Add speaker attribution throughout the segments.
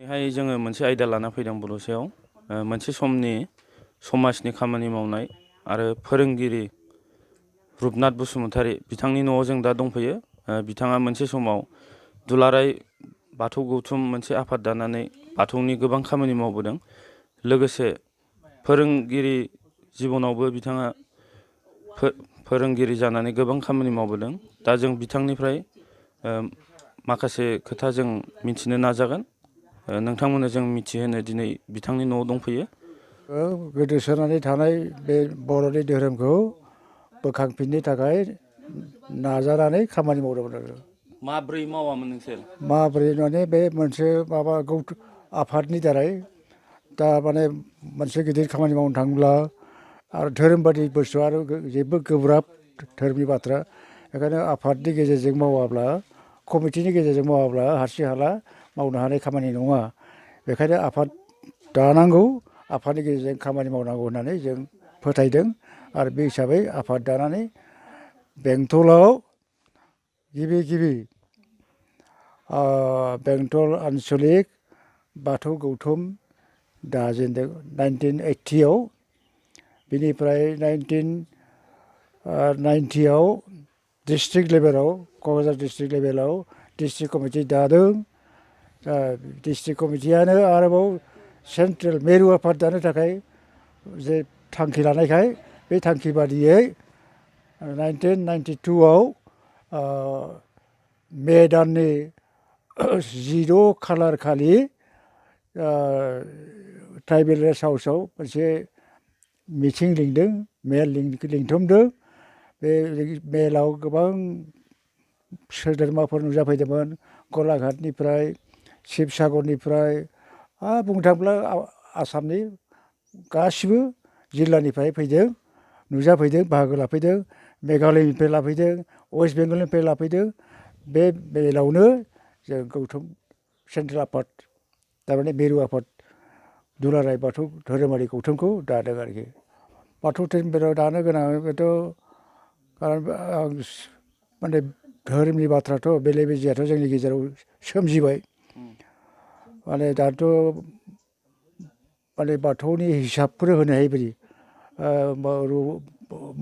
Speaker 1: बेहाय जोङो मोनसे आयदा लाना फैदों बड'सायाव मोनसे समनि समाजनि खामानि मावनाय आरो फोरोंगिरि रुपनाथ बसुमतारी बिथांनि न'आव जों दा दंफैयो। बिथाङा मोनसे समाव दुलाराय बाथौ गौथुम मोनसे आफाद दानानै बाथौनि गोबां खामानि मावबोदों। लोगोसे फोरोंगिरि जिबनावबो बिथाङा फोरोंगिरि जानानै गोबां खामानि मावबोदों। दा जों बिथांनिफ्राय माखासे खोथा जों मिथिनो नाजागोन। नोंथांमोननो जों मिथिहोनो दिनै बिथांनि न'आव दंफैयो।
Speaker 2: गोदोसोनानै थानाय बे बर'नि धोरोमखौ बोखांफिननो थाखाय नाजानानै खामानि मावदोंमोन आरो।
Speaker 1: माब्रै मावामोन नोंसोर?
Speaker 2: माब्रै माने बे मोनसे माबा आफादनि दारै दा माने मोनसे गिदिर खामानि मावनो थाङोब्ला आरो धोरोम बादि बुस्थुआ आरो जेबो गोब्राब धोरोमनि बाथ्रा। बेखायनो आफादनि गेजेरजों मावाब्ला कमिटिनि गेजेरजों मावाब्ला हारसिं हाला मावनो हानाय खामानि नङा। बेखायनो आफाद दानांगौ, आफादनि गेजेरजों खामानि मावनांगौ होननानै जों फोथायदों। आरो बे हिसाबै आफाद दानानै बेंटलाव गिबि बेंटल आन्सलिक बाथौ गौथुम दाजेनदों 1980आव। बिनिफ्राय 1990आव डिस्ट्रिक्ट लेभेलाव क'क्राझार डिस्ट्रिक्ट लेभेलाव डिस्ट्रिक्ट कमिटि दादों। डिस्ट्रिक्ट कमिटियानो आरोबाव सेन्ट्रेल मिरु आफाद दानो थाखाय जे थांखि लानायखाय बे थांखि बादियै 1992आव मे दाननि 16 खालार खालि ट्राइबेल रेस्ट हाउसआव मोनसे मिथिं लिंदों, मेल लिंथुमदों। बे मेलाव गोबां सोद्रोमाफोर नुजाफैदोंमोन गलाघाटनिफ्राय, शिबसागरनिफ्राय, बुंनो थाङोब्ला आसामनि गासिबो जिल्लानिफ्राय फैदों, नुजाफैदों, बाहागो लाफैदों। मेघालयनिफ्राय लाफैदों, वेस्ट बेंगलनिफ्राय लाफैदों। बे मेलावनो जों गौथुम सेन्ट्रेल आफाद थारमाने मिरु आफाद दुलाराय बाथौ धोरोमारि गौथुमखौ दादों आरोखि। बाथौ धोरोम दानो गोनांथ' माने धोरोमनि बाथ्राथ' बेले बेजेआथ' जोंनि गेजेराव सोमजिबाय। माने दाथ' माने बाथौनि हिसाबफोर होनो हायो बायदि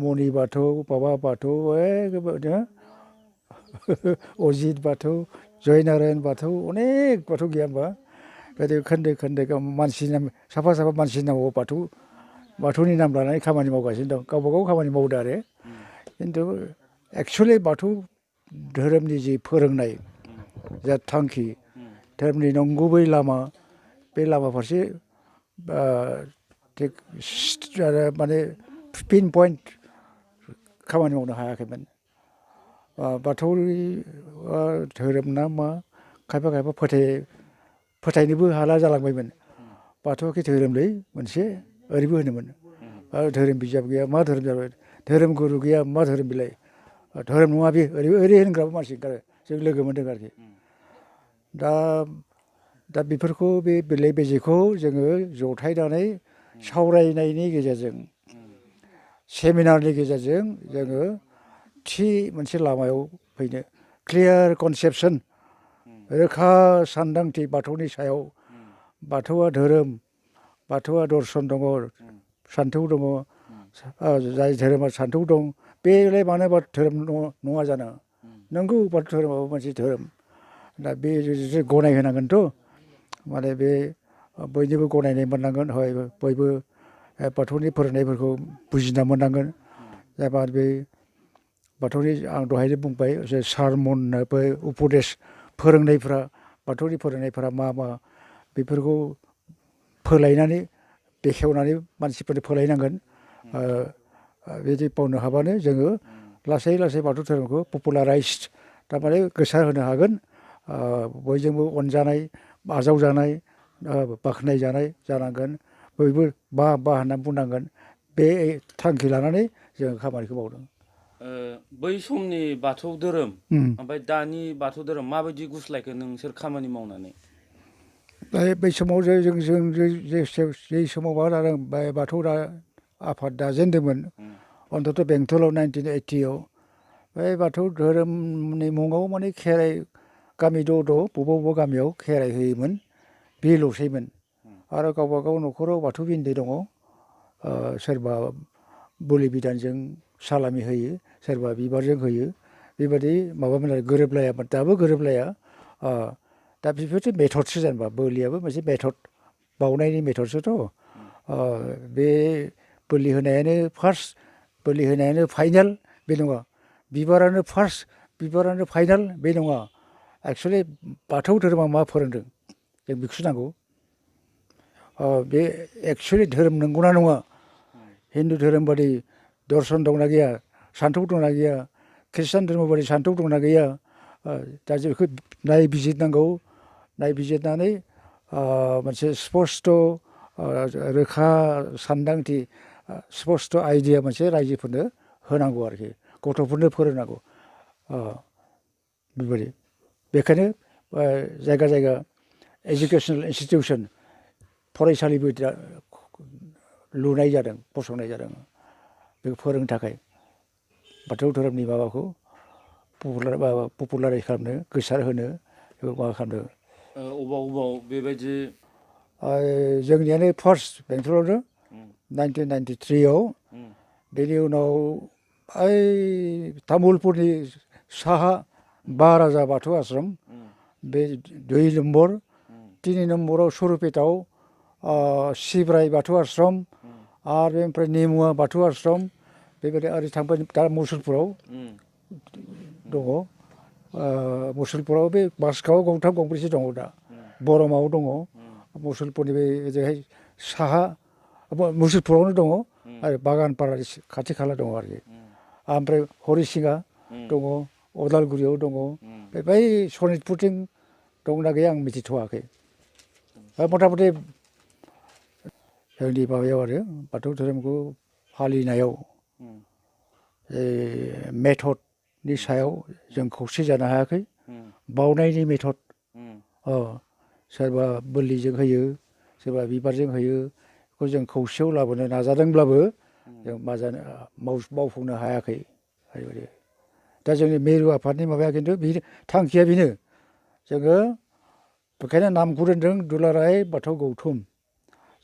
Speaker 2: मनि बाथौ, माबा बाथौ, अजित बाथौ, जयनारायण बाथौ, अनेक बाथौ गैया होमबा? गोदो खोन्दो खोन्दो मानसि नाम साफा साफा मानसि नामाव बाथौनि नाम लानानै खामानि मावगासिनो दं। गावबा गाव खामानि मावदों आरो। खिन्थु एक्सुवेलि बाथौ धोरोमनि जि फोरोंनाय जा थांखि, धोरोमनि नंगुबै लामा, बे लामा फारसे माने पिन पइन्ट खामानि मावनो हायाखैमोन। बाथौनि धोरोम ना मा खायफा खायफा फोथायनोबो हाला जालांबायमोन। बाथौआखि धोरोमलै मोनसे ओरैबो होनोमोन। धोरोम बिजाब गैया मा धोरोम जाबाय, धोरोम गुरु गैया मा धोरोम बेलाय, धोरोम नङा बे, ओरै होनग्राबो मानसि ओंखारो। जों लोगो मोनदों आरोखि। दा बेफोरखौ बे बेले बेजेखौ जोङो जथायनानै सावरायनायनि गेजेरजों, सेमिनारनि गेजेरजों जोङो थि मोनसे लामायाव फैनो, क्लियार कनसेपसन, रोखा सानदांथि बाथौनि सायाव। बाथौआ धोरोम, बाथौआ दर्शन दङ, सान्थौ दङ। जाय धोरोमा सान्थौ दं बेलाय मानो धोरोम नङा जानो? नंगौ, बाथौ धोरोमाबो मोनसे धोरोम। दा बे गनायहोनांगोनथ'। माने बे बयनिबो गनायनाय मोननांगोन, हय बयबो बाथौनि फोरोंनायफोरखौ बुजिना मोननांगोन। एबा बे बाथौनि आं दहायनो बुंबाय जे सारमन, उपदेश फोरोंनायफ्रा, बाथौनि फोरोंनायफ्रा मा मा, बेफोरखौ फोलायनानै बेखेवनानै मानसिफोरनो फोलायनांगोन। बिदि मावनो हाबानो जोङो लासै लासै बाथौ धोरोमखौ पपुलाराइज्ड थारमाने गोसार होनो हागोन। बयजोंबो अनजानाय, आजावजानाय, बाख्नाय जानाय जानांगोन। बयबो बा होननानै बुंनांगोन। बे थांखि लानानै जोङो खामानिखौ मावदों।
Speaker 1: बै समनि बाथौ धोरोम ओमफ्राय दानि बाथौ धोरोम माबायदि गुस्लायखो नोंसोर खामानि मावनानै?
Speaker 2: बै समाव जे समाव मा जादों, बाथौ आफाद दाजेनदोंमोन अन्तत बेंटलाव 1980आव। बे बाथौ धोरोमनि मुङाव माने खेराइ गामि बबेबा गामियाव खेराइ होयोमोन। बेल'सैमोन आरो गावबा गाव न'खराव बाथौ बिन्दो दङ सोरबा बोलि बिदानजों सालामि होयो सोरबा बिबारजों होयो बेबायदि माबामोन आरो गोरोबलायामोन दाबो गोरोबलाया दा बेफोरसो मेथडसो जेनेबा बोलियाबो मोनसे मेथड बाउनायनि मेथडसोथ' बे बोलि होनायानो फार्स्ट बोलि होनायानो फाइनाल बे नङा बिबारानो फार्स्ट बिबारानो फाइनाल बे नङा एक्सुवेलि बाथौ धोरोमा मा फोरोंदों जों बेखौसो नांगौ बे एक्सुवेलि धोरोम नंगौना नङा हिन्दु धोरोम बादि दर्शन दंना गैया सान्थौ दंना गैया ख्रिस्टान धोरोम बादि सान्थौ दंना गैया दा जों बेखौ नायबिजिरनांगौ नायबिजिरनानै मोनसे स्पस्ट' रोखा सानदांथि स्पस्ट' आइडिया मोनसे रायजोफोरनो होनांगौ आरोखि गथ'फोरनो फोरोंनांगौ बेबायदि बेखायनो जायगा जायगा एजुकेसनेल इन्सटिटिउसन फरायसालिबो लुनाय जादों फसंनाय जादों बेखौ फोरोंनो थाखाय बाथौ धोरोमनि माबाखौ पपुलाराइज खालामनो गोसार होनो बेखौ माबा खालामदों
Speaker 1: अबाव बेबायदि
Speaker 2: जोंनियानो फार्स्ट बेंटलावनो 1993आव बेनि उनाव ओइ तामुलपुरनि साहा महाराजा बाथौ आश्रम बे 2 नम्बर 3 नम्बराव सरुपेटाव सिब्राय बाथौ आश्रम आरो ओमफ्राय नेमुवा बाथौ आश्रम बेबायदि ओरै थांबाय दा मुसलपुराव दङ मुसलपुराव बे बासखाव गंथाम गंब्रैसो दङ दा बरमाव दङ मुसलपुरनि बे ओजोंहाय साहा मुसलपुरावनो दङ आरो बागानपारा खाथि खाला दङ आरोखि ओमफ्राय हरिसिङा दङ अदालगुरियाव दङ बै सनितपुरथिं दंना गैया आं मिथिथ'वाखै मथा मथि जोंनि माबायाव आरो बाथौ धोरोमखौ फालिनायाव मेथडनि सायाव जों खौसे जानो हायाखै बाउनायनि मेथड सोरबा बोलिजों होयो सोरबा बिबारजों होयो बेखौ जों खौसेयाव लाबोनो नाजादोंब्लाबो जों मावफुंनो हायाखै ओरैबायदि दा जोंनि मिरु आफादनि माबाया खिन्थु थांखिया बेनो जोङो बेखायनो नामखौ दोनदों दुलाराय बाथौ गौथुम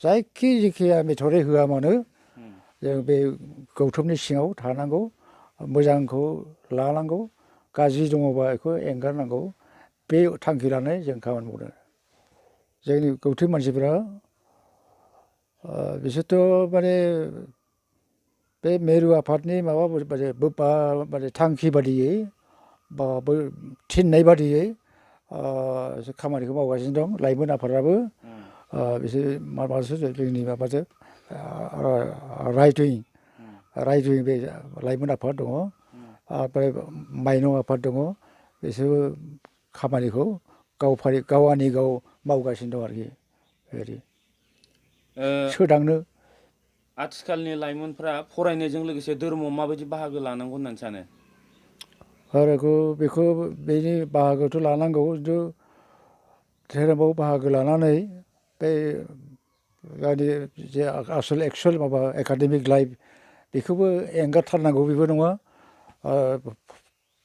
Speaker 2: जायखिजाया मेथडै होआ मानो जों बे गौथुमनि सिङाव थानांगौ मोजांखौ लानांगौ गाज्रि दङबा बेखौ एंगारनांगौ बे थांखि लानानै जों खामानि मावदों जोंनि गौथुम मानसिफ्रा बिसोरथ' माने बे मिरु आफादनि माने थांखि बादियै बा थिननाय बादियै खामानिखौ मावगासिनो दं लाइमोन आफादाबो बिसोर माबासो जोंनि माबाजों राइट उइं बे लाइमोन आफाद दङ ओमफ्राय माइनाव आफाद दङ बिसोरबो खामानिखौ गाव मावगासिनो दं आरोखि बेबायदि सोदांनो
Speaker 1: आथिखालनि लाइमोनफ्रा फरायनायजों लोगोसे धोरोमाव माबायदि बाहागो लानांगौ होननानै सानो
Speaker 2: आरो बेनि बाहागोथ' लानांगौ खिन्थु धोरोमाव बाहागो लानानै बे गावनि जे आसल एक्सुवेल माबा एकाडेमिक लाइफ बेखौबो एंगारथारनांगौ बेबो नङा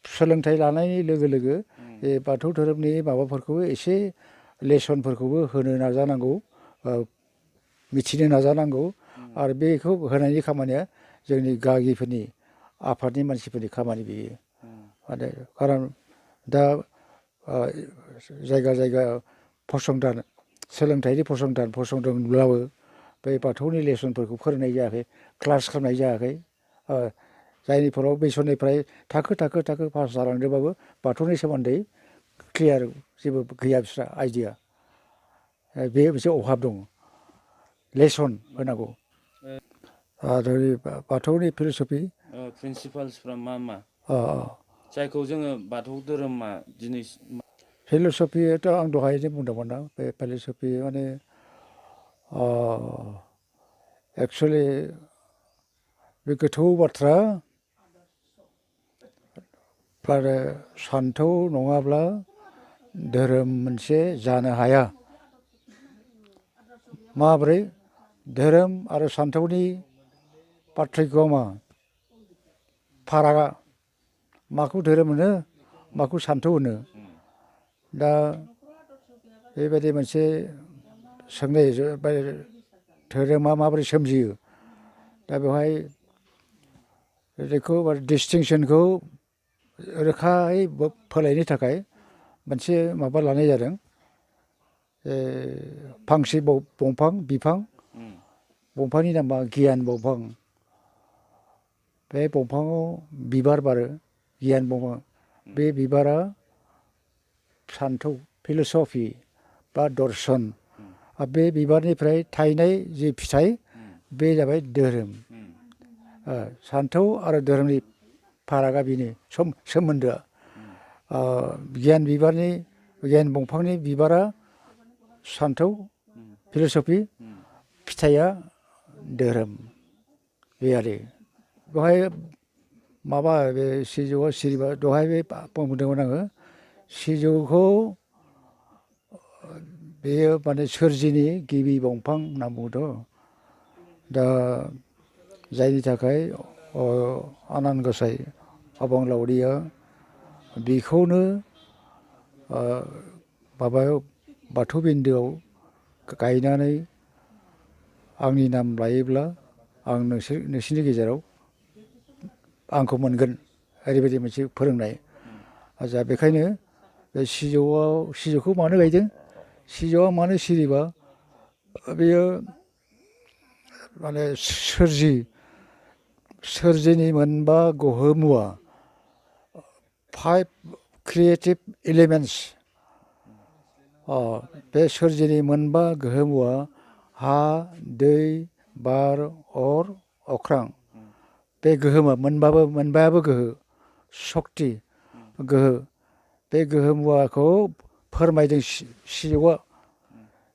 Speaker 2: सोलोंथाइ लानायनि लोगो लोगो बे बाथौ धोरोमनि माबाफोरखौबो एसे लेसनफोरखौबो होनो नाजानांगौ मिथिनो नाजानांगौ आरो बेखौ होनायनि खामानिया जोंनि गागिफोरनि आफादनि मानसिफोरनि खामानि बेयो माने खारन दा जायगा जायगा फसंथान सोलोंथाइनि फसंदोंब्लाबो बे बाथौनि लेसनफोरखौ फोरोंनाय जायाखै क्लास खालामनाय जायाखै जायनि फलाव बैसोरनिफ्राय थाखो पास जालांदोंबाबो बाथौनि सोमोन्दै क्लियार जेबो गैया बिस्रा आइडिया बे मोनसे अभाब दङ लेसन होनांगौ आरो बाथौनि फिलसफि
Speaker 1: प्रिन्सिपाल्सफ्रा मा जायखौ जोङो बाथौ धोरोमा दिनै
Speaker 2: फिलसफियाथ' आं दहायनो बुंदोंमोन ना बे फिलसफि माने एक्सुवेलि बे गोथौ बाथ्रा आरो सान्थौ नङाब्ला धोरोम मोनसे जानो हाया माब्रै धोरोम आरो सान्थौनि पार्थक्यआ मा फारागा माखौ धोरोम होनो माखौ सान्थौ होनो दा बेबायदि मोनसे सोंनाय धोरोमा माबोरै सोमजियो दा बेवहाय बेखौ डिस्टिंसनखौ रोखायै फोलायनो थाखाय मोनसे माबा लानाय जादों फांसे दंफां बिफां दंफांनि नामा गियान दंफां बे दंफाङाव बिबार बारो गियान दंफां बे बिबारा सान्थौ फिल'सफि बा दर्शन बे बिबारनिफ्राय थायनाय जि फिथाइ बे जाबाय धोरोम सान्थौ आरो धोरोमनि फारागा बेनो सोमोन्दोआ गियान दंफांनि बिबारा सान्थौ फिल'सफि फिथाइया धोरोम बे आरो बेवहाय माबा बे सिजौआ सिरिबा दहाय बे बुंदोंमोन आङो सिजौखौ बेयो माने सोरजिनि गिबि दंफां होनना बुङोथ' दा जायनि थाखाय आनान गसाइ अबंलावरिया बेखौनो माबायाव बाथौ बिन्दोआव गायनानै आंनि नाम लायोब्ला आं नोंसोरनि गेजेराव आंखौ मोनगोन ओरैबायदि मोनसे फोरोंनाय आच्चा बेखायनो बे सिजौखौ मानो गायदों सिजौआ मानो सिरिबा बेयो माने सोरजिनि मोनबा गोहोमुवा 5 क्रिएटिभ एलिमेन्टस बे सोरजिनि मोनबा गोहोमुवा हा दै बार अर अख्रां बे गोहोमा मोनबायाबो गोहो सक्ति गोहो बे गोहोमुवाखौ फोरमायदों सिजौआ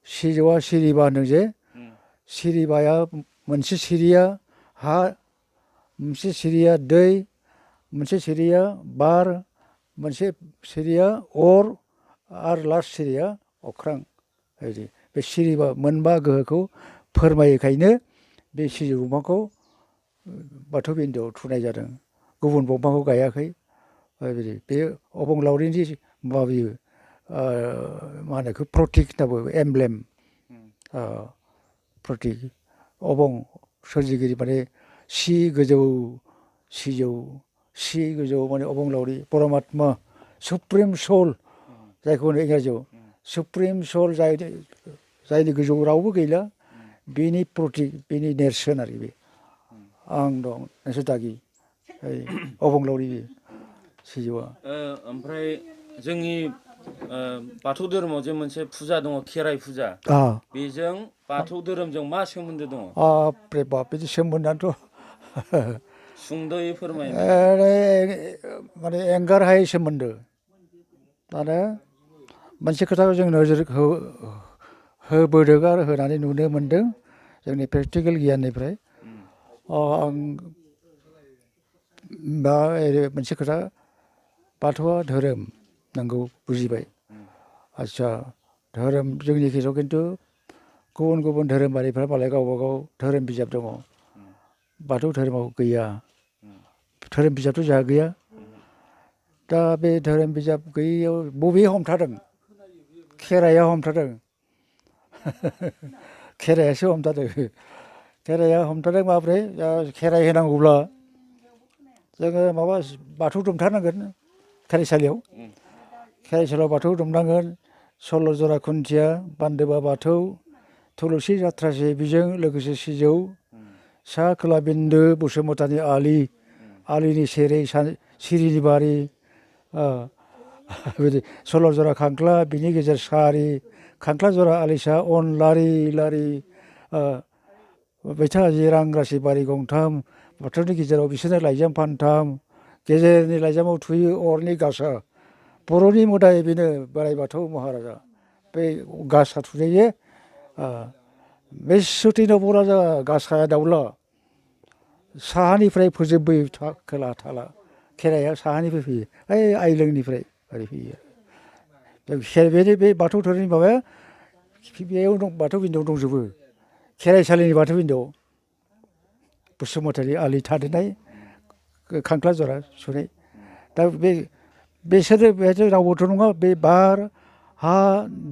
Speaker 2: सिरिबा होनदों जे सिरिबाया मोनसे सिरिया हा मोनसे सिरिया दै मोनसे सिरिया बार मोनसे सिरिया अर आरो लास्ट सिरिया अख्रां बेबायदि बे सिरिबा मोनबा गोहोखौ फोरमायोखायनो बे सिजौ दंफांखौ बाथौ बिन्दोआव थुनाय जादों गुबुन दंफांखौ गायाखै बेबायदि बे अबंलावरिनि माबायो मा होनो बेखौ प्रटिक होनना बुङो एमब्लेम प्रटिक अबं सोरजिगिरि माने सि गोजौ सिजौ सि गोजौ माने अबंलावरि परमात्मा सुप्रिम सल जायखौ होनो इंराजियाव सुप्रिम सल जायनि गोजौआव रावबो गैला बेनि प्रटिक बेनि नेरसोन आरो बे आं दं नोंसोर दागि अबंलावरि सिजौआ
Speaker 1: ओमफ्राय जोंनि बाथौ धोरोमाव जे मोनसे फुजा दङ खेराइ फुजा बेजों बाथौ धोरोमजों मा सोमोन्दो दङ
Speaker 2: बापरे बाप बिदि सोमोन्दोआथ'
Speaker 1: सुंद'यै फोरमाय
Speaker 2: माने एंगार हायै सोमोन्दो आरो मोनसे खोथाखौ जों नोजोर होबोदों आरो होनानै नुनो मोनदों जोंनि प्रेक्टिकेल गियाननिफ्राय आं दा मोनसे खोथा बाथौआ धोरोम नंगौ बुजिबाय आच्चा धोरोम जोंनि गेजेराव खिन्थु गुबुन गुबुन धोरोमारिफ्रा मालाय गावबा गाव धोरोम बिजाब दङ बाथौ धोरोमाव गैया धोरोम बिजाबथ' जोंहा गैया दा बे धोरोम बिजाब गैयैयाव बबे हमथादों खेराइया हमथादों खेराइयासो हमथादों खेराइया हमथादों माब्रै खेराइ होनांगौब्ला जोङो माबा बाथौ दुमथारनांगोन खेराइसालियाव बाथौ दुमनांगोन 16 जरा खुन्थिया बान्दोबा बाथौ थुलुसि जाथ्रासि बेजों लोगोसे सिजौ सा खोला बिन्दो बसुमतारी आलिनि सेरै सिरिनि बारि बिदि 16 जरा खांख्ला बिनि गेजेर सारि खांख्ला जरा आलिसा अन लारि लारि बैथा जिरां रासि बारि गंथाम बाथौनि गेजेराव बिसोरनो लाइजाम फानथाम गेजेरनि लाइजामाव थुयो अरनि गासा बर'नि मोदाय बेनो बोराइ बाथौ महाराजा बे गासा थुनाय बिस्वति नबराजा गासाया दाउला साहानिफ्राय फोजोबबोयो खोला थाला खेराइया साहानिफ्राय फैयो ओइ आइलोंनिफ्राय ओरै फैयो बे बाथौ धोरोमनि माबाया बेयाव दं बाथौ बिन्दोआव दंजोबो खेराइसालिनि बाथौ बिन्दोआव बसुमतारी आलि थादेरनाय खांख्ला जरा सुनाय दा बिसोरो बेहाय रावबोथ' नङा बे बार हा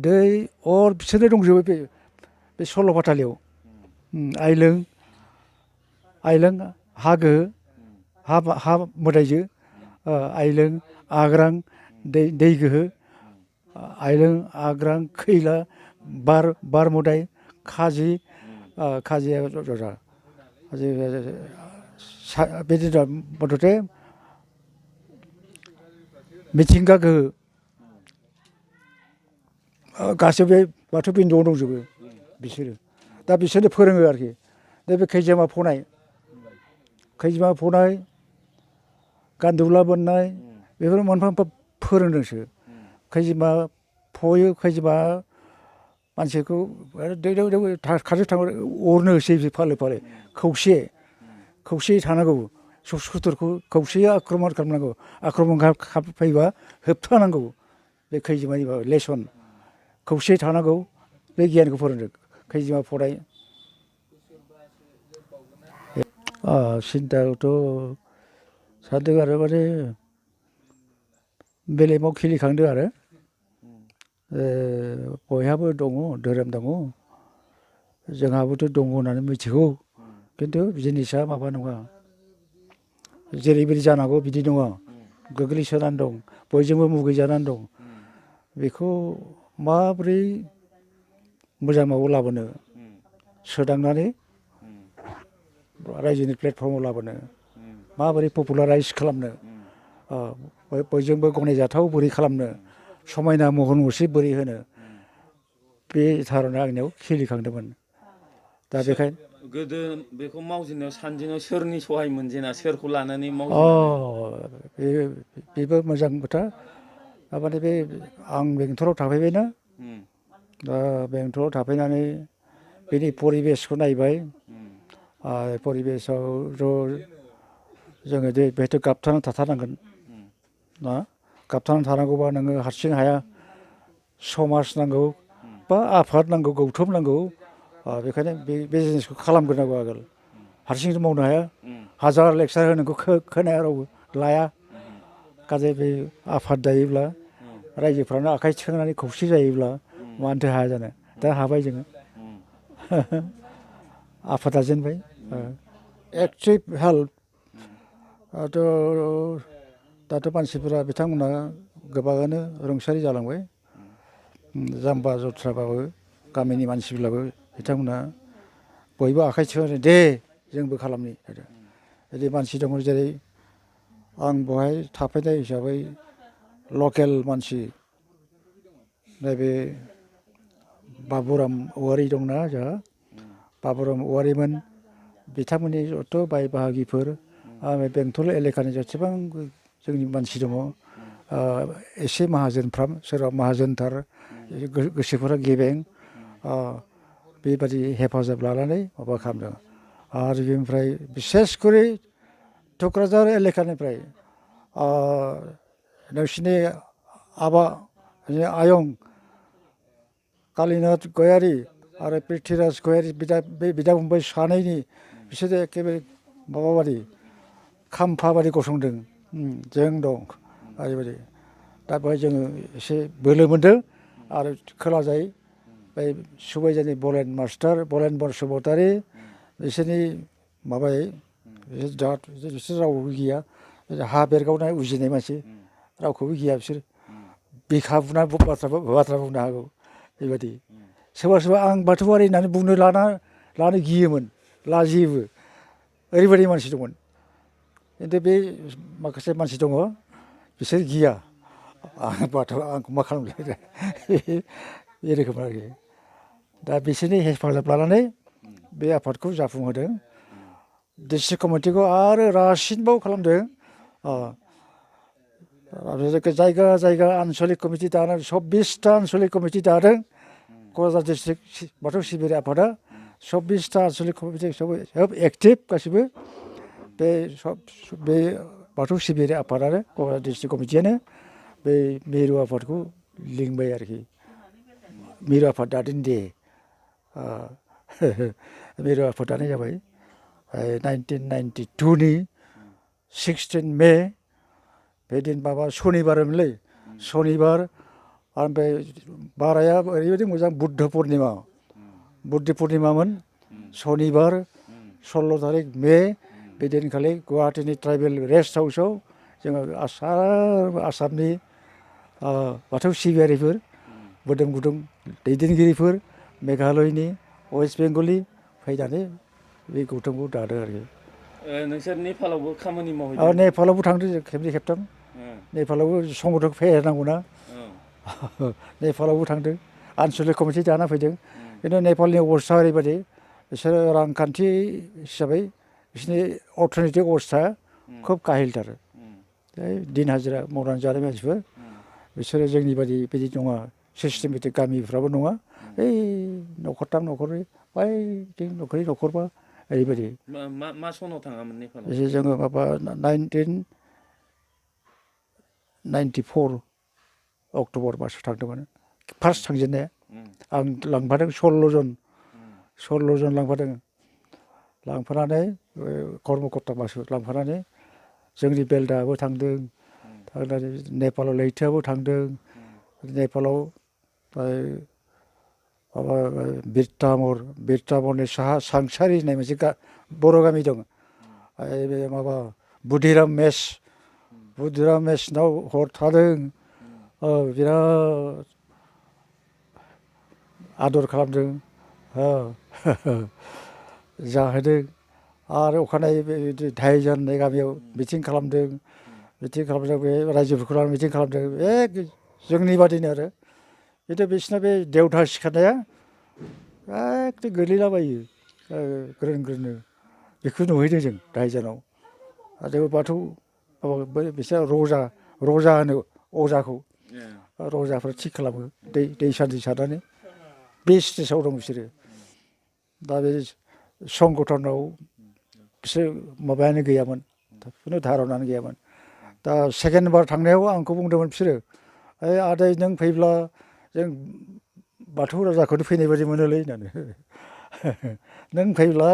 Speaker 2: दै अर बिसोरनो दंजोबो बे बे सल'बाथालियाव आइलों हा गोहो हा मोदाइजो आइलों आग्रां दै गोहो आइलों आग्रां खैला बार मोदाइ खाजि खाजिया बिदिनो मथथे मिथिंगा गोहो गासैबो बाथौ बिन्दुआव दंजोबो बिसोरो दा बिसोरनो फोरोङो आरोखि दा बे खैजिमा फनाय गान्दुला बोननाय बेफोर मोनफा मोनफा फोरोंदोंसो खैजिमा फयो खैजिमा मानसिखौ खारजों थाङो अरनो होसै फालो फालो खौसेयै थानांगौ सुथुरखौ खौसेयै आक्रमन खालामनांगौ आक्रमन फैबा होबथानांगौ बे खैजिमानि लेसन खौसेयै थानांगौ बे गियानखौ फोरोंदों खैजिमा फनाय सिन्तायावथ' सानदों आरो माने मेलेमाव खिलिखांदों आरो बयहाबो दङ धोरोम दङ जोंहाबोथ' दङ होननानै मिथिगौ खिन्थु जिनिसा माबा नङा जेरैबायदि जानांगौ बिदि नङा गोग्लैसोनानै दं बयजोंबो मुगैजानानै दं बेखौ माबोरै मोजाङाव लाबोनो सोदांनानै रायजोनि प्लेटफर्माव लाबोनो माबोरै पपुलाराइज खालामनो बयजोंबो गनायजाथाव बोरै खालामनो समायना महर मुस्रि बोरै होनो बे धारना आंनियाव खिलिखांदोंमोन दा बेखायनो
Speaker 1: गोदो बेखौ मावजेननायाव सानजेननायाव सोरनि सहाय मोनजेना सोरखौ लानानै
Speaker 2: बेबो मोजां खोथा थारमाने बे आं बेंटलाव थाफैबायना दा बेंटलाव थाफैनानै बेनि परिबेसखौ नायबाय परिबेसाव जोङो बेहायथ' गाबथानानै थाथारनांगोन ना गाबथानानै थानांगौबा नोङो हारसिं हाया समाज नांगौ बा आफाद नांगौ गौथुम नांगौ बेखायनो बे जिनिसखौ खालामग्रोनांगौ आगोल हारसिंथ' मावनो हाया हाजार लेक्सार होनांगौ खोनाया रावबो लाया गाज्रि बे आफाद दायोब्ला रायजोफ्रानो आखाइ थिखांनानै खौसे जायोब्ला मानोथो हाया जानो दा हाबाय जोङो आफादा जेनबाय एक्टिभ हेल्प दाथ' मानसिफोरा बिथांमोना गोबाङानो रुंसारि जालांबाय जाम्बा जथ्राबाबो गामिनि मानसिब्लाबो बिथांमोना बयबो आखाइ थिखांनानै दे जोंबो खालामनि बिदि मानसि दङ जेरै आं बहाय थाफैनाय हिसाबै लकेल मानसि नैबे बाबुराम औवारि दंना जोंहा बाबुराम औवारिमोन बिथांमोननि जथ' बाय बाहागिफोर बेंटल एलेकानि जेसेबां जोंनि मानसि दङ एसे माहाजोनफ्राम सोरबा माहाजोनथार गोसोफोरा गेबें बेबादि हेफाजाब लानानै माबा खालामदों आरो बेनिफ्राय बिसेसकरि थुक्राझार एलेकानिफ्राय नोंसिनि आबा आयं कालिनाथ गयारि आरो प्रिथिराज गयारि बे बिदा फंबाय सानैनि बिसोरो एखेबारे माबाबादि खाम्फा बादि गसंदों जों दं ओरैबायदि दा बेवहाय जोङो एसे बोलो मोन्दों आरो खोलाजाय बै सुबाइजारनि बलेन मास्टार बलेन बसुमतारि बिसोरनि माबायै बिसोर रावबो गैया हा बेरगावनाय उजिनाय मानसि रावखौबो गिया बिसोर बिखा बुना बाथ्रा बुंनो हागौ बेबायदि सोरबा सोरबा आं बाथौआरि होननानै बुंनो लानो गियोमोन लाजियोबो ओरैबायदि मानसि दंमोन खिन्थु बे माखासे मानसि दङ बिसोर गिया आंखौ मा खालामनो बे रोखोम आरोखि दा बिसोरनि हेफाजाब लानानै बे आफादखौ जाफुंहोदों डिस्ट्रिक्ट कमिटिखौ आरो रासिनबाव खालामदों जायगा जायगा आनसलिक कमिटि दानानै 26टा आनसलिक कमिटि दादों क'क्राझार डिस्ट्रिक्ट बाथौ सिबियारि आफादा 26टा आनसलिक कमिटि सब एक्टिभ गासिबो बे बाथौ सिबियारि आफाद आरो क'क्राझार डिस्ट्रिक्ट कमिटियानो बे मिरु आफादखौ लिंबाय आरोखि मिरु आफाद दादों दे मिरु आफाद दानाय जाबाय 1992नि 16 मे बेदिन माबा सनिबारमोनलै सनिबार ओमफ्राय बाराया ओरैबायदि मोजां बुद्ध पुर्निमा बुद्धि पुर्णिमामोन सनिबार 16 तारिख मे बेदिनखालि गुवाहाटीनि ट्राइबेल रेस्ट हाउसआव जोङो आसामनि बाथौ सिबियारिफोर मोदोम गुदुं दैदेनगिरिफोर मेघालयनि वेस्ट बेंगलनि फैनानै बे गौथुमखौ दादों आरोखि
Speaker 1: नोंसोर नेपालावबो खामानि मावहैदों
Speaker 2: नेपालावबो थांदों जों खेबनै खेबथाम नेपालावबो संगठन फेहेरनांगौना नेपालावबो थांदों आनसलिक कमिटि दाना फैदों खिन्थु नेपालनि अबस्था ओरैबायदि बिसोरो रांखान्थि हिसाबै बिसोरनि अर्थनैतिक अबस्था खोब काहिलथार दिन हाजिरा मावनानै जानाय मानसिफोर बिसोरो जोंनि बायदि बिदि नङा सिस्टेमेटिक गामिफ्राबो नङा ओइ न'खरथाम न'खरब्रै बैथिं न'खरनै न'खरबा ओरैबायदि
Speaker 1: मा सनाव थाङामोन नेपालाव
Speaker 2: जोङो माबा 1994 अक्ट'बर मासाव थांदोंमोन फार्स्ट थांजेननाया आं लांफादों 16 जन लांफादों लांफानानै कर्मकर्ता मासु लांफानानै जोंनि बेलदाबो थांदों थांनानै नेपालाव लैथोआबो थांदों नेपालाव माबा बिरतामरनि साहा सांसारि होननाय मोनसे बर' गामि दं बे माबा बुधिराम मेसनाव हर थादों बिराद आदर खालामदों जाहोदों आरो अखानायै धाइजान होननाय गामियाव मिटिं खालामदों बे रायजोफोरखौ लानानै मिटिं खालामदों जोंनि बादिनो आरो खिन्थु बिसोरना बे देवथा सिखारनाया एखदम गोलैलाबायो ग्रोन बेखौ नुहैदों जों धाइजानाव आरो बाथौ बिसोर रजा होनो अजाखौ रजाफ्रा थिग खालामो दै सान्थि सारनानै बे स्टेजाव दं बिसोरो दा बे संगठनाव बिसोर माबायानो गैयामोन खुनु धारनानो गैयामोन दा सेकेन्ड बार थांनायाव आंखौ बुंदोंमोन बिसोरो आदै नों फैब्ला जों बाथौ राजाखौनो फैनाय बायदि मोनोलै होननानै नों फैब्ला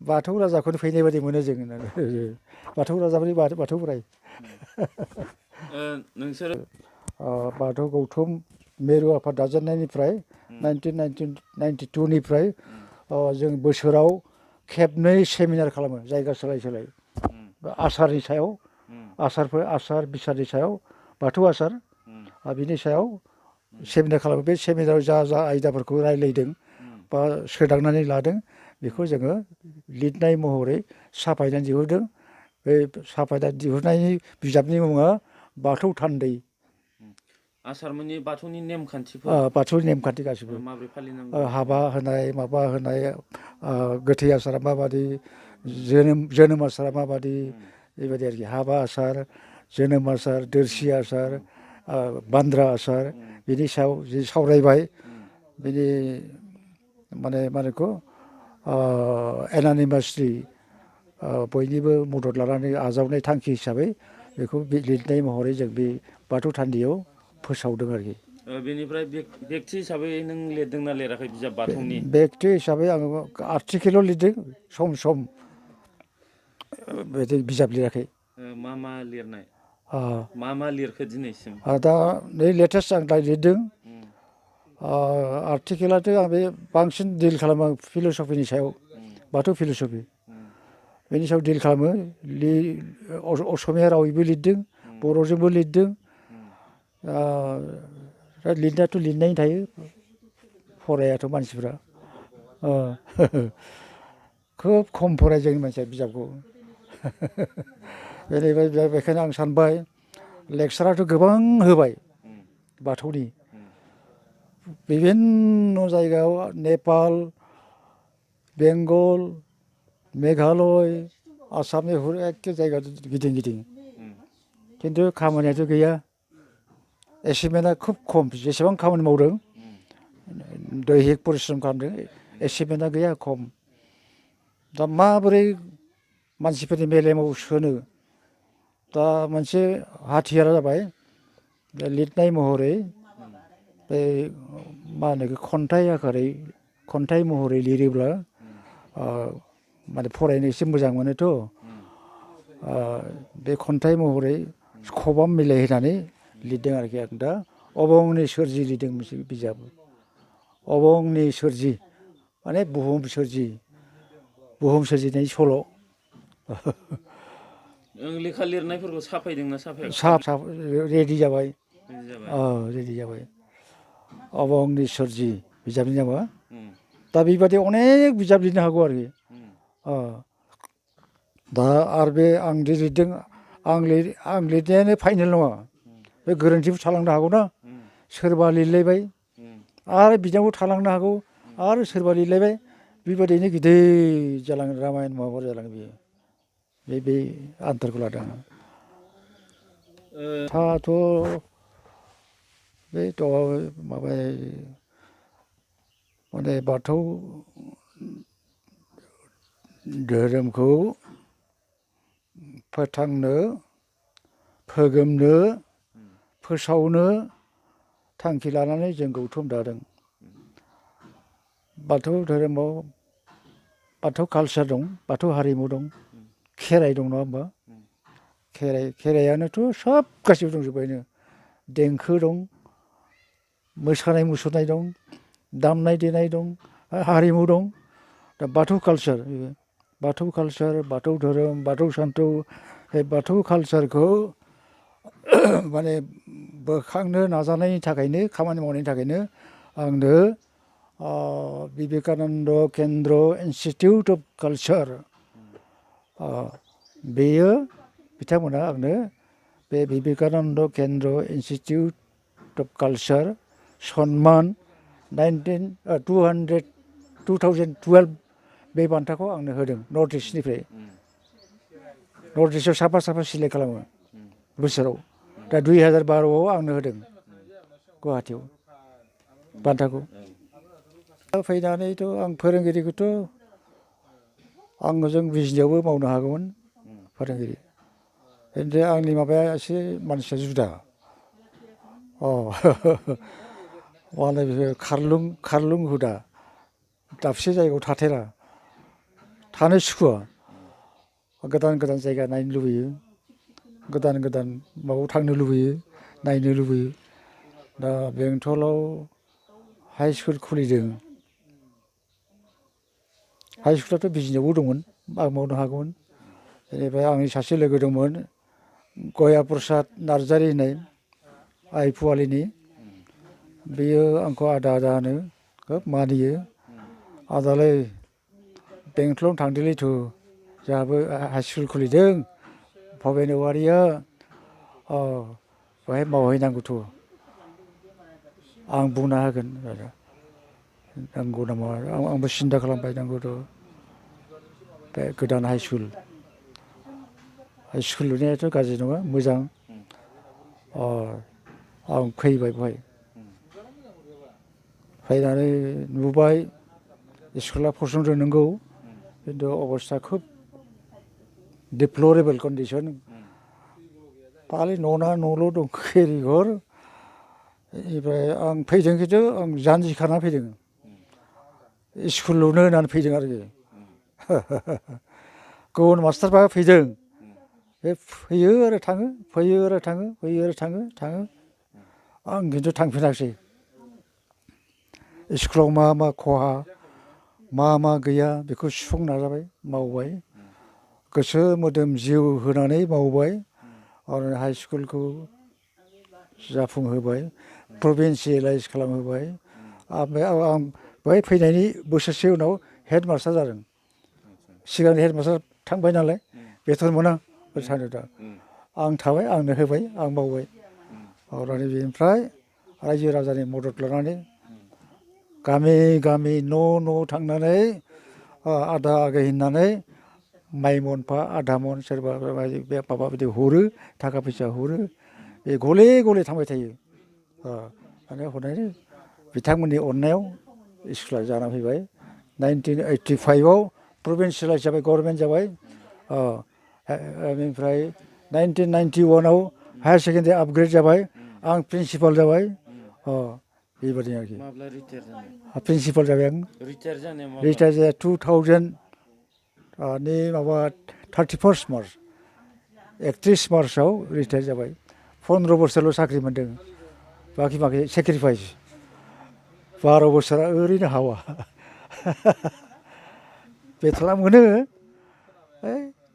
Speaker 2: बाथौ राजाखौनो फैनाय बायदि मोनो जों होननानै बाथौ राजाफोरनि बाथौ बोराइ
Speaker 1: नोंसोर
Speaker 2: बाथौ गौथुम मिरु आफाद दाजेननायनिफ्राय 1992 निफ्राय जों बोसोराव खेबनै सेमिनार खालामो जायगा सोलाय आसारनि सायाव आसार बिसारनि सायाव बाथौ आसार बिनि सायाव सेमिनार खालामो बे सेमिनाराव जा आयदाफोरखौ रायलायदों बा सोदांनानै लादों बेखौ जोङो लिरनाय महरै साफायनानै दिहुनदों बे साफायना दिहुननायनि बिजाबनि मुङा बाथौ थान्दै
Speaker 1: आसारमानि बाथौनि नेमखान्थिफोर
Speaker 2: बाथौनि नेमखान्थि गासिबो
Speaker 1: माबोरै फालिनांगौ
Speaker 2: हाबा होनाय माबा होनाय गोथै आसारा माबादि जोनोम आसारा माबादि बेबायदि आरोखि हाबा आसार जोनोम आसार दोरसि आसार बान्द्रा आसार बिनि सायाव जि सावरायबाय बिनि माने मा होनो बेखौ एनानिमासलि बयनिबो मदद लानानै आजावनाय थांखि हिसाबै बेखौ लिरनाय महरै जों बे बाथौ थान्दैयाव फोसावदों आरोखि
Speaker 1: बेनिफ्राय बेक्ति हिसाबै नों लिरदोंना लिराखै बिजाब बाथौनि
Speaker 2: बेक्ति हिसाबै आङो आर्टिकेलाव लिरदों सम बिजाब लिराखै
Speaker 1: मा लिरनाय मा लिरखो दिनैसिम
Speaker 2: दा नै लेटेस्ट आं दा लिरदों आर्टिकेलाथ' आं बे बांसिन डिल खालामो फिल'सफिनि सायाव बाथौ फिल'सफि बेनि सायाव डिल खालामो असमिया रावैबो लिरदों बर'जोंबो लिरदों लिरनायाथ' लिरनाय थायो फरायाथ' मानसिफ्रा खोब खम फरायो जोंनि मानसिया बिजाबखौ बेखायनो आं सानबाय लेक्साराथ' गोबां होबाय बाथौनि बिभिन्न जायगायाव नेपाल बेंगल मेघालय आसामनि एखे जायगा गिदिं खिन्थु खामानियाथ' गैया एसिभमेन्टआ खोब खम जेसेबां खामानि मावदों दैहिक परिश्रम खालामदों एसिभमेन्टआ गैया खम दा माबोरै मानसिफोरनि मेलेमाव सोनो दा मोनसे हाथियारा जाबाय लिरनाय महरै बे मा होनो खन्थाइ आकारै खन्थाइ महरै लिरोब्ला माने फरायनो एसे मोजां मोनोथ' बे खन्थाइ महरै खबाम मिलायहोनानै लिरदों आरोखि आं दा अबंनि सोरजि लिरदों मोनसे बिजाब अबंनि सोरजि माने बुहुम सोरजिनाय सल'
Speaker 1: लेखा लिरनायफोरखौ साफायदोंना साफायाखै?
Speaker 2: साफ रेडि जाबाय
Speaker 1: बिदि जाबाय।
Speaker 2: रेडि जाबाय अबंनि सोरजि बिजाबनि नामा
Speaker 1: उम,
Speaker 2: दा बेबादि अनेक बिजाब लिरनो हागौ आरोखि
Speaker 1: उम,
Speaker 2: दा आरो बे आं दि लिरदों आं लिरनायानो फाइनेल नङा बे गोरोन्थिबो थालांनो हागौ ना
Speaker 1: उम,
Speaker 2: सोरबा लिरलायबाय
Speaker 1: उम,
Speaker 2: आरो बिजाबो थालांनो हागौ आरो सोरबा लिरलायबाय बेबादिनो गिदिर जालाङो रामायण महाभारत जालाङो बेयो बे आन्थारखौ लादों आं दाथ' बे माबा माने बाथौ धोरोमखौ फोथांनो फोगोमनो फोसावनो थांखि लानानै जों गौथुम दादों बाथौ धोरोमाव बाथौ कालसार दं बाथौ हारिमु दं खेराइ दं नङा होमबा खेराइआनोथ' सब गासिबो दंजोबबायनो देंखो दं मोसानाय मुसुरनाय दं दामनाय देनाय दं हारिमु दं दा बाथौ कालसार बाथौ धोरोम बाथौ सान्थौ बे बाथौ कालसारखौ माने बोखांनो नाजानायनि थाखायनो खामानि मावनायनि थाखायनो आंनो बिबेकानन्द केन्द्र इन्सटिटिउट अफ कालसार बेयो बिथांमोना आंनो बे बिबेकानन्द केन्द्र इन्सटिटिउट अफ कालसार सनमान 2012 बे बान्थाखौ आंनो होदों नर्थ इस्टनिफ्राय नर्थ इस्टआव साफा सिलेक्ट खालामो बोसोराव दा 2012आव आंनो होदों गुवाहाटियाव बान्थाखौ फैनानैथ' आं फोरोंगिरिखौथ' जों बिजनियावबो मावनो हागौमोन फोरोंगिरि खिन्थु आंनि माबाया एसे मानसिया जुदा माने खारलुं हुदा दाबसे जायगायाव थाथेरा थानो सुखुवा गोदान जायगा नायनो लुबैयो गोदान माबायाव थांनो लुबैयो नायनो लुबैयो दा बेंटलाव हाइ स्कुल खुलिदों हाइ स्कुलाथ' बिजनियावबो दंमोन आं मावनो हागौमोन बेनिफ्राय आंनि सासे लोगो दंमोन गया प्रसाद नार्जारि होननाय आइ पुवालिनि बेयो आंखौ आदा होनो खोब मानियो आदालै बेंटलाव थांदोलैथ' जोंहाबो हाइ स्कुल खुलिदों भबेन औवारिया बेहाय मावहैनांगौथ' आं बुंना होगोन नांगौ नामा आंबो सिन्था खालामबाय नांगौथ' बे गोदान हाइ स्कुल लुनायाथ' गाज्रि नङा मोजां आं फैबाय बेवहाय फैनानै नुबाय स्कुला फसंदों नंगौ खिन्थु अबस्था खोब डिप्लरेबल कन्डिसन खालि न'ना न'ल' दं खेरिघर बेनिफ्राय आं फैदों खिन्थु आं जानजि खाना फैदों स्कुल लुनो होननानै फैदों आरोखि गुबुन मास्टारफ्रा फैदों बे फैयो आरो थाङो आं खिन्थु थांफिनासै स्कुलाव मा खहा मा गैया बेखौ सुफुंनो नाजाबाय मावबाय गोसो मोदोम जिउ होनानै मावबाय आरो हाइ स्कुलखौ जाफुंहोबाय प्रभिन्सियेलाइज खालामहोबाय आं बेहाय फैनायनि बोसोरसे उनाव हेड मास्टार जादों सिगांनि हेड मास्टार थांबाय नालाय बेथन मोना सानो दा आं थाबाय आंनो होबाय आं मावबाय मावनानै बेनिफ्राय रायजो राजानि मदद लानानै गामि न' थांनानै आदा आगै होननानै माइ मनफा आधा मन सोरबा माबा बिदि हरो थाखा फैसा हरो बे गले थांबाय थायो माने हरनायनि बिथांमोननि अननायाव स्कुला जाना फैबाय 1985आव प्रभिन्सियेलाइज जाबाय गभर्नमेन्ट जाबाय बेनिफ्राय 1991आव हायार सेकेन्डारि आपग्रेड जाबाय आं प्रिन्सिपाल जाबाय बेबायदि आरोखि
Speaker 1: माब्ला रिटायार जानाय
Speaker 2: प्रिन्सिपाल जाबाय आं रिटायार जाया 2000 नि माबा 31 मार्च 31 मार्चआव रिटायार जाबाय 15 बोसोरल' साख्रि मोन्दों बाखि सेक्रिफाइस 12 बोसोरा ओरैनो हावा बेथना मोनो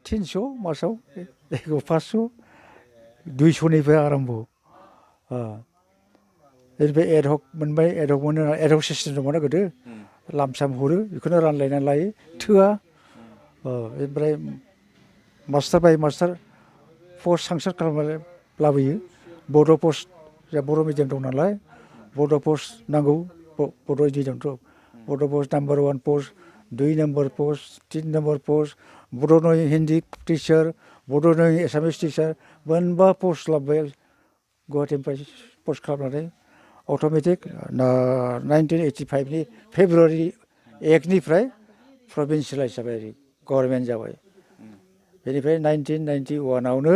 Speaker 2: 300 मासाव एखौ 500 200निफ्राय आरम्भ बेनिफ्राय एडहक मोनबाय एडहक मोनो एडहक सिस्टेम दंमोन ना गोदो लामसाम हरो बेखौनो रानलायनानै लायो थोआ ओमफ्राय मास्टार बाय मास्टार पस्ट सांसन खालामनानै लाबोयो बड' पस्ट जोंहा बर' मिडियाम दं नालाय बड' पस्ट नांगौ बड' मिडियामथ' बड' first number 1 first 2 number first 3 number first बड' नङि हिन्दी टिचार बड' नङि एसामिस टिचार मोनबा पस्ट लाबोबाय गुवाहाटीनिफ्राय पस्ट खालामनानै अट'मेटिक 1985 नि फेब्रुवारि 1 निफ्राय प्रभिन्सियेलाइज जाबाय आरो गभर्नमेन्ट जाबाय बेनिफ्राय 1991 आवनो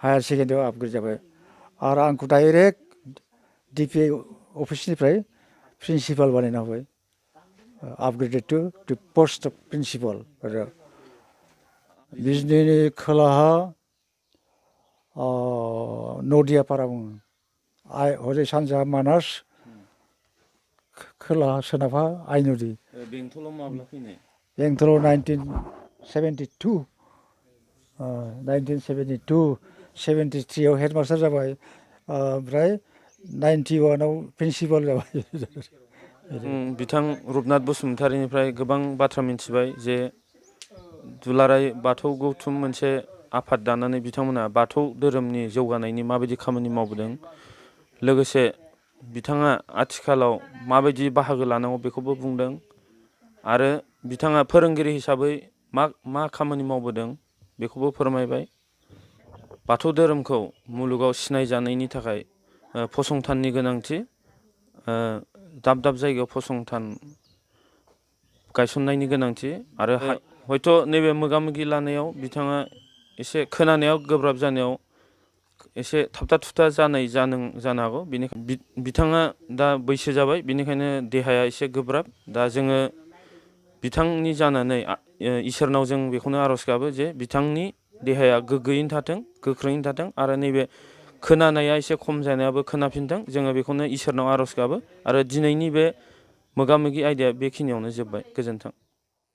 Speaker 2: हायार सेकेन्डारियाव आपग्रेड जाबाय आरो आंखौ डाइरेक्ट डिपिआइ अफिसनिफ्राय प्रिन्सिपाल बानायना होबाय आपग्रेडेड टु द पस्ट अफ प्रिन्सिपाल आरो बिजनीनि खोलाहा नदियापारा बुङो हरै सानजा मानास खोलाहा सोनाबहा आइनदि
Speaker 1: बेंथलाव माब्ला फैनाय
Speaker 2: बेंथलाव 1972 73 आव हेडमास्टार जाबाय ओमफ्राय 91 आव प्रिन्सिपाल जाबाय
Speaker 1: बिथां रुपनाथ बसुमतारीनिफ्राय गोबां बाथ्रा मिथिबाय जे दुलाराय बाथौ गौथुम मोनसे आफाद दानानै बिथांमोना बाथौ धोरोमनि जौगानायनि माबायदि खामानि मावबोदों लोगोसे बिथाङा आथिखालाव माबायदि बाहागो लानांगौ बेखौबो बुंदों आरो बिथाङा फोरोंगिरि हिसाबै मा खामानि मावबोदों बेखौबो फोरमायबाय बाथौ धोरोमखौ मुलुगाव सिनायजानायनि थाखाय फसंथाननि गोनांथि दाब दाब जायगायाव फसंथान गायसननायनि गोनांथि आरो हयथ' नैबे मोगा मोगि लानायाव बिथाङा एसे खोनानायाव गोब्राब जानायाव एसे थाबथा थुबथा जानो हागौ बेनिखायनो बिथाङा दा बैसो जाबाय बेनिखायनो देहाया एसे गोब्राब दा जोङो बिथांनि जानानै इसोरनाव जों बेखौनो आर'ज गाबो जे बिथांनि देहाया गोग्गोयैनो थाथों गोख्रोङैनो थाथों आरो नैबे खोनानाया एसे खम जानायाबो खोनाफिनथों जोङो बेखौनो इसोरनाव आर'ज गाबो आरो दिनैनि बे मोगा मोगि आयदाया बेखिनियावनो जोब्बाय गोजोन्थों।